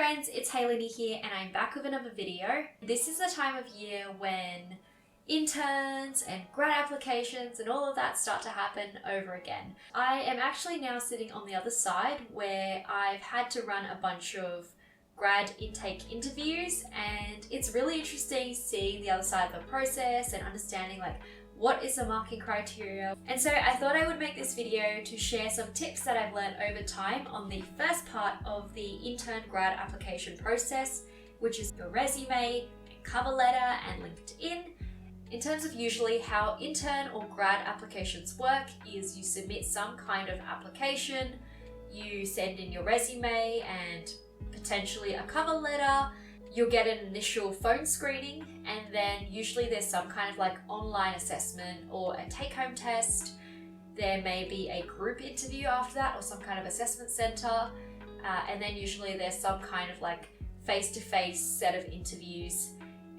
friends, it's heylinni here and I'm back with another video. This is the time of year when interns and grad applications and all of that start to happen over again. I am actually now sitting on the other side where I've had to run a bunch of grad intake interviews, and it's really interesting seeing the other side of the process and understanding what is the marking criteria. And so I thought I would make this video to share some tips that I've learned over time on the first part of the intern grad application process, which is your resume, cover letter, and LinkedIn. In terms of usually how intern or grad applications work is you submit some kind of application, you send in your resume and potentially a cover letter, you'll get an initial phone screening, and then usually there's some kind of online assessment or a take-home test. There may be a group interview after that or some kind of assessment center, and then usually there's some kind of face-to-face set of interviews,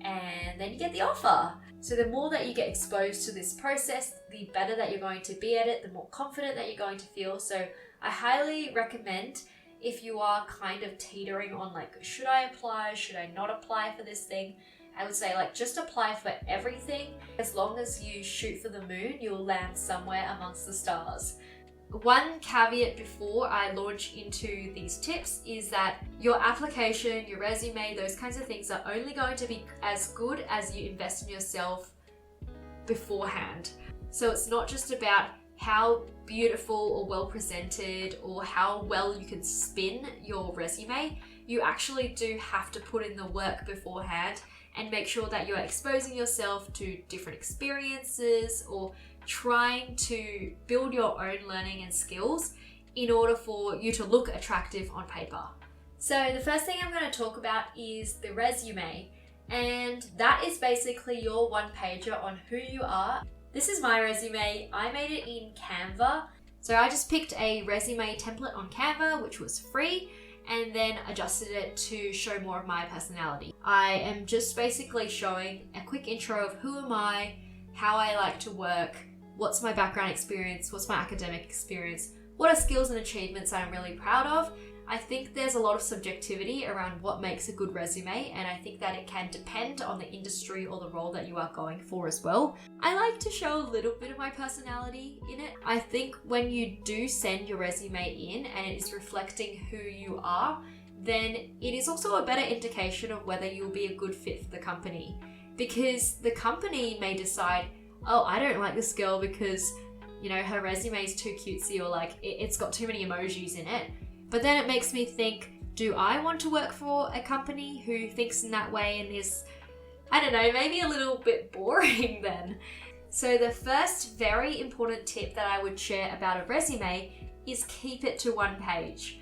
and then you get the offer. So the more that you get exposed to this process, the better that you're going to be at it, the more confident that you're going to feel. So I highly recommend, if you are kind of teetering on should I apply, should I not apply for this thing, I would say just apply for everything. As long as you shoot for the moon, you'll land somewhere amongst the stars. One caveat before I launch into these tips is that your application, your resume, those kinds of things are only going to be as good as you invest in yourself beforehand. So it's not just about how beautiful or well presented or how well you can spin your resume. You actually do have to put in the work beforehand and make sure that you're exposing yourself to different experiences or trying to build your own learning and skills in order for you to look attractive on paper. So the first thing I'm going to talk about is the resume, and that is basically your one-pager on who you are. This is my resume. I made it in Canva. So I just picked a resume template on Canva, which was free, and then adjusted it to show more of my personality. I am just basically showing a quick intro of who am I, how I like to work, what's my background experience, what's my academic experience, what are skills and achievements I'm really proud of. I think there's a lot of subjectivity around what makes a good resume, and I think that it can depend on the industry or the role that you are going for as well. I like to show a little bit of my personality in it. I think when you do send your resume in and it is reflecting who you are, then it is also a better indication of whether you'll be a good fit for the company. Because the company may decide, oh, I don't like this girl because, her resume is too cutesy, or it's got too many emojis in it. But then it makes me think, do I want to work for a company who thinks in that way and is, maybe a little bit boring then? So the first very important tip that I would share about a resume is keep it to one page.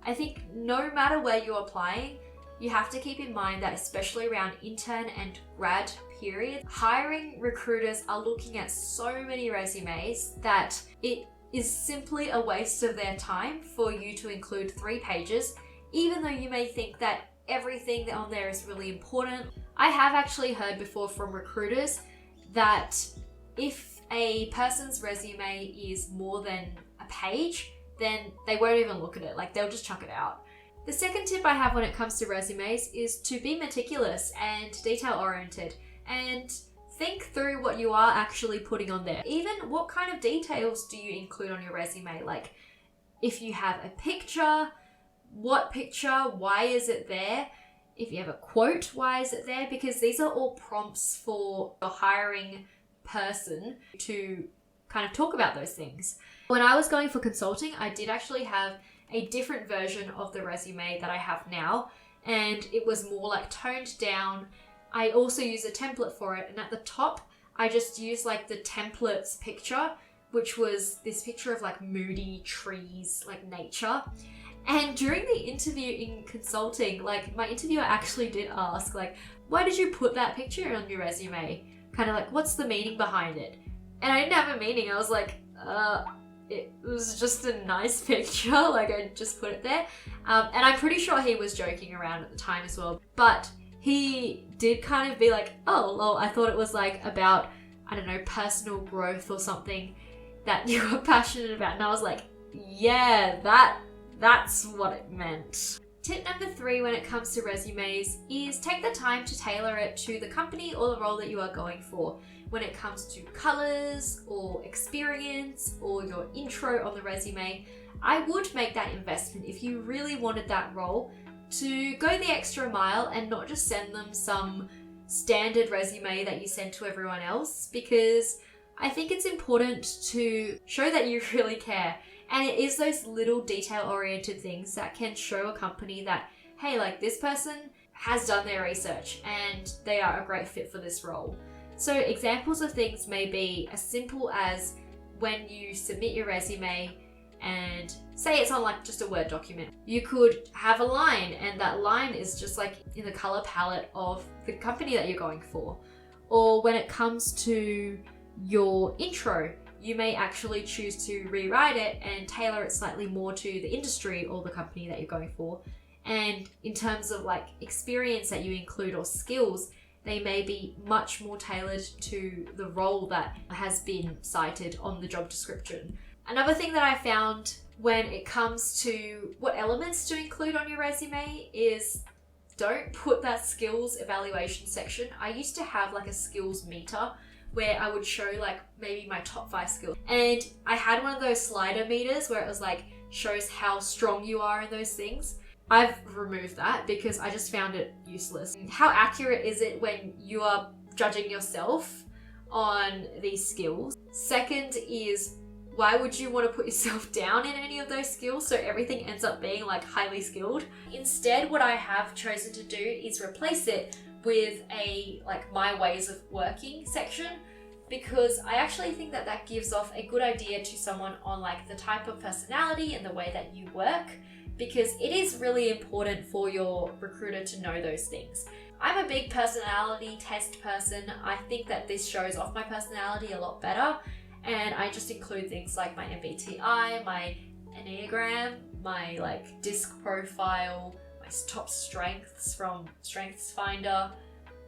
I think no matter where you're applying, you have to keep in mind that especially around intern and grad period, hiring recruiters are looking at so many resumes that it is simply a waste of their time for you to include 3 pages, even though you may think that everything on there is really important. I have actually heard before from recruiters that if a person's resume is more than a page, then they won't even look at it, they'll just chuck it out. The second tip I have when it comes to resumes is to be meticulous and detail-oriented, and think through what you are actually putting on there. Even what kind of details do you include on your resume? If you have a picture, what picture, why is it there? If you have a quote, why is it there? Because these are all prompts for the hiring person to kind of talk about those things. When I was going for consulting, I did actually have a different version of the resume that I have now, and it was more toned down. I also use a template for it, and at the top, I just used the template's picture, which was this picture of moody trees, nature. And during the interview in consulting, my interviewer actually did ask, why did you put that picture on your resume? Kind of what's the meaning behind it? And I didn't have a meaning. I was it was just a nice picture, I just put it there. And I'm pretty sure he was joking around at the time as well. But he did kind of be oh, well, I thought it was about, personal growth or something that you were passionate about. And I was yeah, that's what it meant. Tip number 3 when it comes to resumes is take the time to tailor it to the company or the role that you are going for. When it comes to colors or experience or your intro on the resume, I would make that investment if you really wanted that role to go the extra mile and not just send them some standard resume that you send to everyone else, because I think it's important to show that you really care. And it is those little detail-oriented things that can show a company that, hey, like this person has done their research and they are a great fit for this role. So examples of things may be as simple as when you submit your resume and say it's on like just a Word document. You could have a line and that line is just like in the color palette of the company that you're going for. Or when it comes to your intro, you may actually choose to rewrite it and tailor it slightly more to the industry or the company that you're going for. And in terms of like experience that you include or skills, they may be much more tailored to the role that has been cited on the job description. Another thing that I found when it comes to what elements to include on your resume is don't put that skills evaluation section. I used to have like a skills meter where I would show like maybe my top 5 skills. And I had one of those slider meters where it was like shows how strong you are in those things. I've removed that because I just found it useless. How accurate is it when you are judging yourself on these skills? Second is, why would you want to put yourself down in any of those skills so everything ends up being like highly skilled? Instead, what I have chosen to do is replace it with a like my ways of working section, because I actually think that that gives off a good idea to someone on like the type of personality and the way that you work, because it is really important for your recruiter to know those things. I'm a big personality test person. I think that this shows off my personality a lot better, and I just include things like my MBTI, my Enneagram, my like disc profile, my top strengths from Strengths Finder,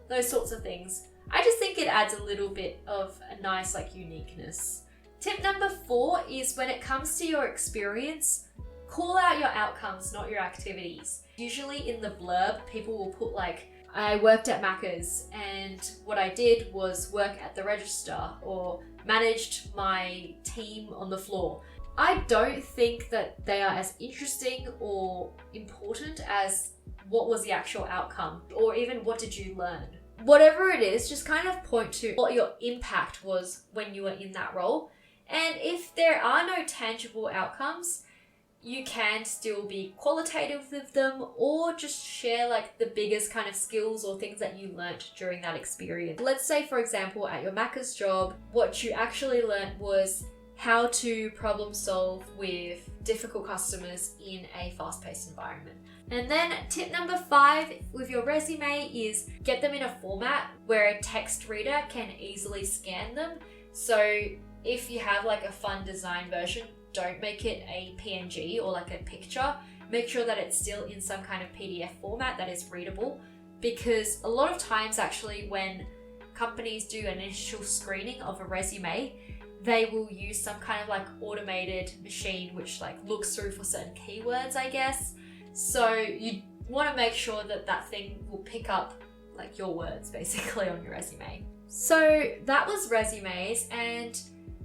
those sorts of things. I just think it adds a little bit of a nice like uniqueness. Tip number 4 is when it comes to your experience, call out your outcomes, not your activities. Usually in the blurb, people will put like, I worked at Macca's and what I did was work at the register or managed my team on the floor. I don't think that they are as interesting or important as what was the actual outcome, or even what did you learn. Whatever it is, just kind of point to what your impact was when you were in that role. And if there are no tangible outcomes, you can still be qualitative with them, or just share like the biggest kind of skills or things that you learnt during that experience. Let's say, for example, at your Macca's job, what you actually learnt was how to problem solve with difficult customers in a fast-paced environment. And then tip number 5 with your resume is get them in a format where a text reader can easily scan them. So if you have like a fun design version, don't make it a PNG or like a picture. Make sure that it's still in some kind of PDF format that is readable, because a lot of times actually when companies do an initial screening of a resume, they will use some kind of like automated machine which like looks through for certain keywords, I guess. So you want to make sure that that thing will pick up like your words basically on your resume. So that was resumes, and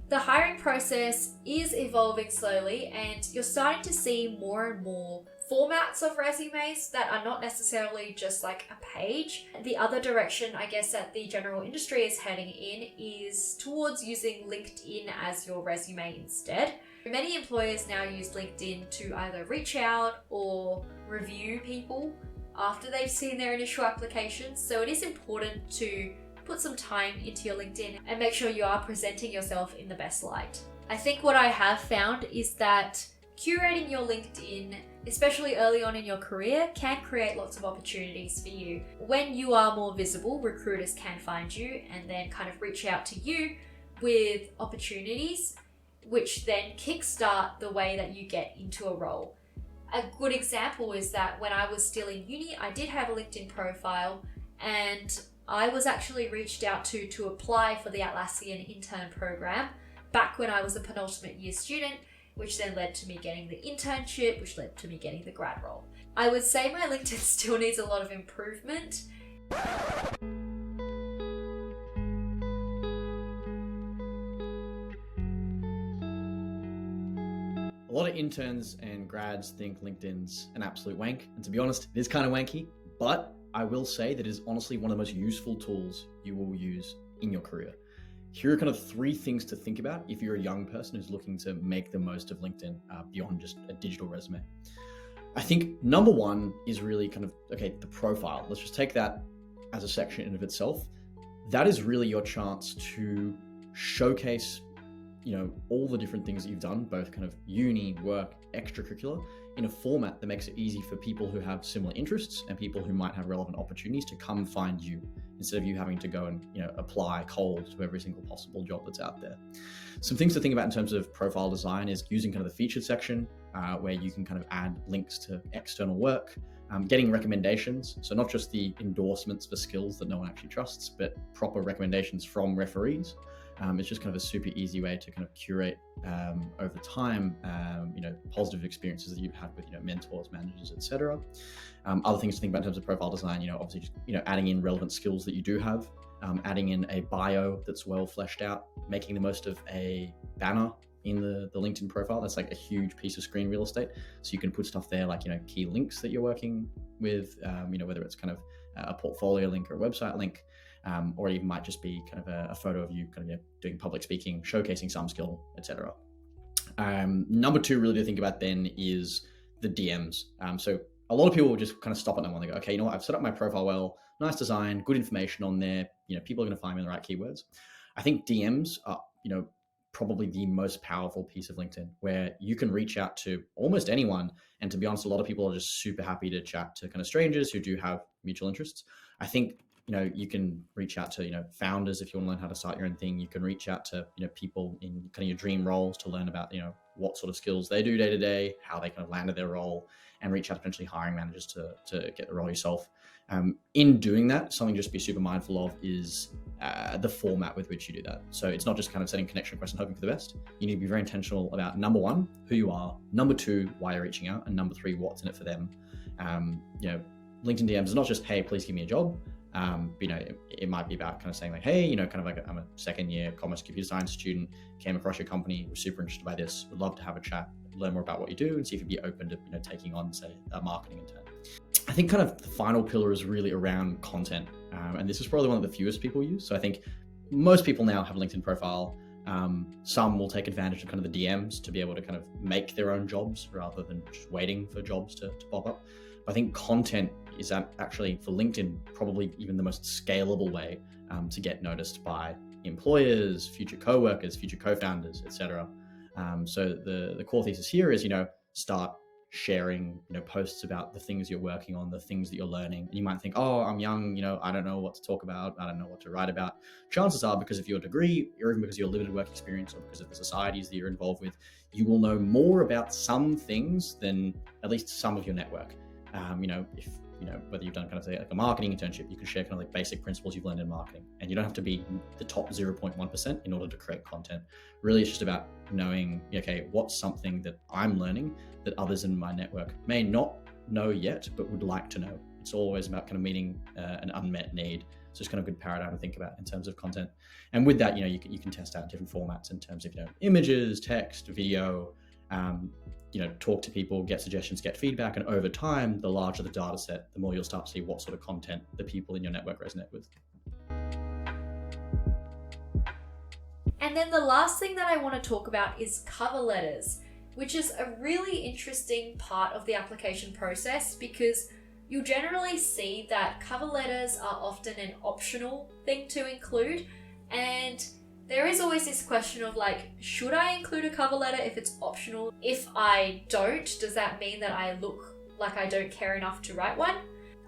the hiring process is evolving slowly, and you're starting to see more and more formats of resumes that are not necessarily just like a page. The other direction, I guess, that the general industry is heading in is towards using LinkedIn as your resume instead. Many employers now use LinkedIn to either reach out or review people after they've seen their initial applications. So it is important to put some time into your LinkedIn and make sure you are presenting yourself in the best light. I think what I have found is that curating your LinkedIn, especially early on in your career, can create lots of opportunities for you. When you are more visible, recruiters can find you and then kind of reach out to you with opportunities, which then kickstart the way that you get into a role. A good example is that when I was still in uni, I did have a LinkedIn profile, and I was actually reached out to apply for the Atlassian intern program back when I was a penultimate year student. which then led to me getting the internship, which led to me getting the grad role. I would say my LinkedIn still needs a lot of improvement. A lot of interns and grads think LinkedIn's an absolute wank, and to be honest, it is kind of wanky, but I will say that it is honestly one of the most useful tools you will use in your career. Here are kind of 3 things to think about if you're a young person who's looking to make the most of LinkedIn beyond just a digital resume. I think number 1 is really kind of, okay, the profile. Let's just take that as a section in of itself. That is really your chance to showcase, all the different things that you've done, both kind of uni, work, extracurricular, in a format that makes it easy for people who have similar interests and people who might have relevant opportunities to come find you, instead of you having to go and apply cold to every single possible job that's out there. Some things to think about in terms of profile design is using kind of the featured section where you can kind of add links to external work, getting recommendations. So not just the endorsements for skills that no one actually trusts, but proper recommendations from referees. It's just kind of a super easy way to kind of curate over time, positive experiences that you've had with, mentors, managers, etc. Other things to think about in terms of profile design, obviously just, adding in relevant skills that you do have, adding in a bio that's well fleshed out, making the most of a banner in the LinkedIn profile. That's like a huge piece of screen real estate. So you can put stuff there like, key links that you're working with, whether it's kind of a portfolio link or a website link. Or it even might just be kind of a photo of you kind of doing public speaking, showcasing some skill, etc. Number 2 really to think about then is the DMs. So a lot of people will just kind of stop at number 1. They go, okay, I've set up my profile well, nice design, good information on there. People are going to find me in the right keywords. I think DMs are, probably the most powerful piece of LinkedIn, where you can reach out to almost anyone. And to be honest, a lot of people are just super happy to chat to kind of strangers who do have mutual interests. I think you can reach out to, founders if you want to learn how to start your own thing. You can reach out to, people in kind of your dream roles to learn about, what sort of skills they do day to day, how they kind of landed their role, and reach out to potentially hiring managers to get the role yourself. In doing that, something just to be super mindful of is the format with which you do that. So it's not just kind of setting connection requests and hoping for the best. You need to be very intentional about number 1, who you are, number 2, why you're reaching out, and number 3, what's in it for them. LinkedIn DMs is not just, hey, please give me a job. It might be about kind of saying like, hey, kind of like I'm a 2nd year commerce computer science student, came across your company, was super interested by this, would love to have a chat, learn more about what you do, and see if you'd be open to taking on, say, a marketing intern. I think kind of the final pillar is really around content, and this is probably one of the fewest people use. So I think most people now have a LinkedIn profile. Some will take advantage of kind of the DMs to be able to kind of make their own jobs rather than just waiting for jobs to pop up. But I think content is actually, for LinkedIn, probably even the most scalable way to get noticed by employers, future co-workers, future co-founders, etc. So the core thesis here is, start sharing, posts about the things you're working on, the things that you're learning. And you might think, oh, I'm young, I don't know what to talk about, I don't know what to write about. Chances are, because of your degree, or even because of your limited work experience, or because of the societies that you're involved with, you will know more about some things than at least some of your network. Whether you've done kind of say like a marketing internship, you can share kind of like basic principles you've learned in marketing, and you don't have to be the top 0.1% in order to create content. Really, it's just about knowing, okay, what's something that I'm learning that others in my network may not know yet, but would like to know. It's always about kind of meeting an unmet need. So it's kind of a good paradigm to think about in terms of content. And with that, you can test out different formats in terms of, images, text, video, talk to people, get suggestions, get feedback. And over time, the larger the data set, the more you'll start to see what sort of content the people in your network resonate with. And then the last thing that I want to talk about is cover letters, which is a really interesting part of the application process, because you'll generally see that cover letters are often an optional thing to include. And there is always this question of like, should I include a cover letter if it's optional? If I don't, does that mean that I look like I don't care enough to write one?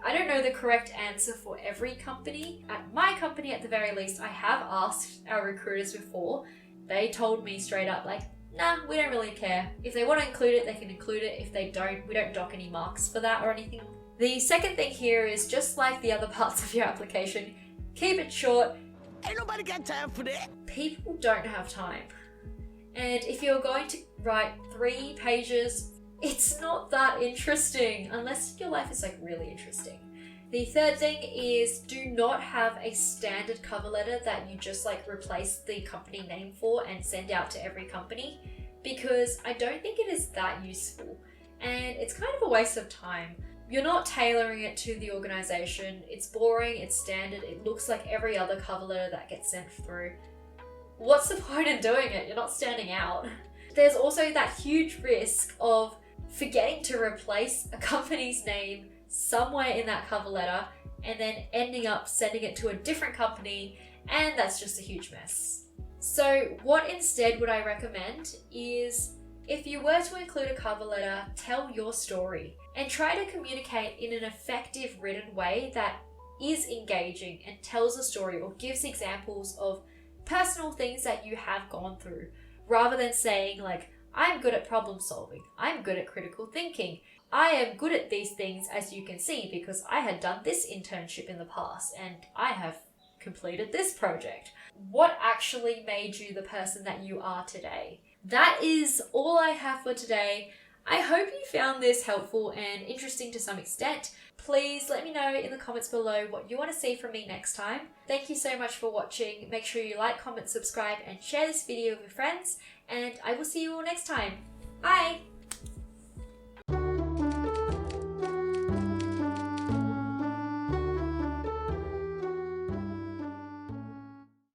I don't know the correct answer for every company. At my company, at the very least, I have asked our recruiters before. They told me straight up like, nah, we don't really care. If they want to include it, they can include it. If they don't, we don't dock any marks for that or anything. The second thing here is, just like the other parts of your application, keep it short. Ain't nobody got time for that. People don't have time. And if you're going to write 3 pages, it's not that interesting unless your life is like really interesting. The third thing is do not have a standard cover letter that you just like replace the company name for and send out to every company, because I don't think it is that useful and it's kind of a waste of time. You're not tailoring it to the organization. It's boring, it's standard, it looks like every other cover letter that gets sent through. What's the point in doing it? You're not standing out. There's also that huge risk of forgetting to replace a company's name somewhere in that cover letter and then ending up sending it to a different company, and that's just a huge mess. So what instead would I recommend is, if you were to include a cover letter, tell your story and try to communicate in an effective written way that is engaging and tells a story or gives examples of personal things that you have gone through, rather than saying like, I'm good at problem solving, I'm good at critical thinking, I am good at these things as you can see because I had done this internship in the past and I have completed this project. What actually made you the person that you are today? That is all I have for today. I hope you found this helpful and interesting to some extent. Please let me know in the comments below what you want to see from me next time. Thank you so much for watching. Make sure you like, comment, subscribe, and share this video with your friends, and I will see you all next time.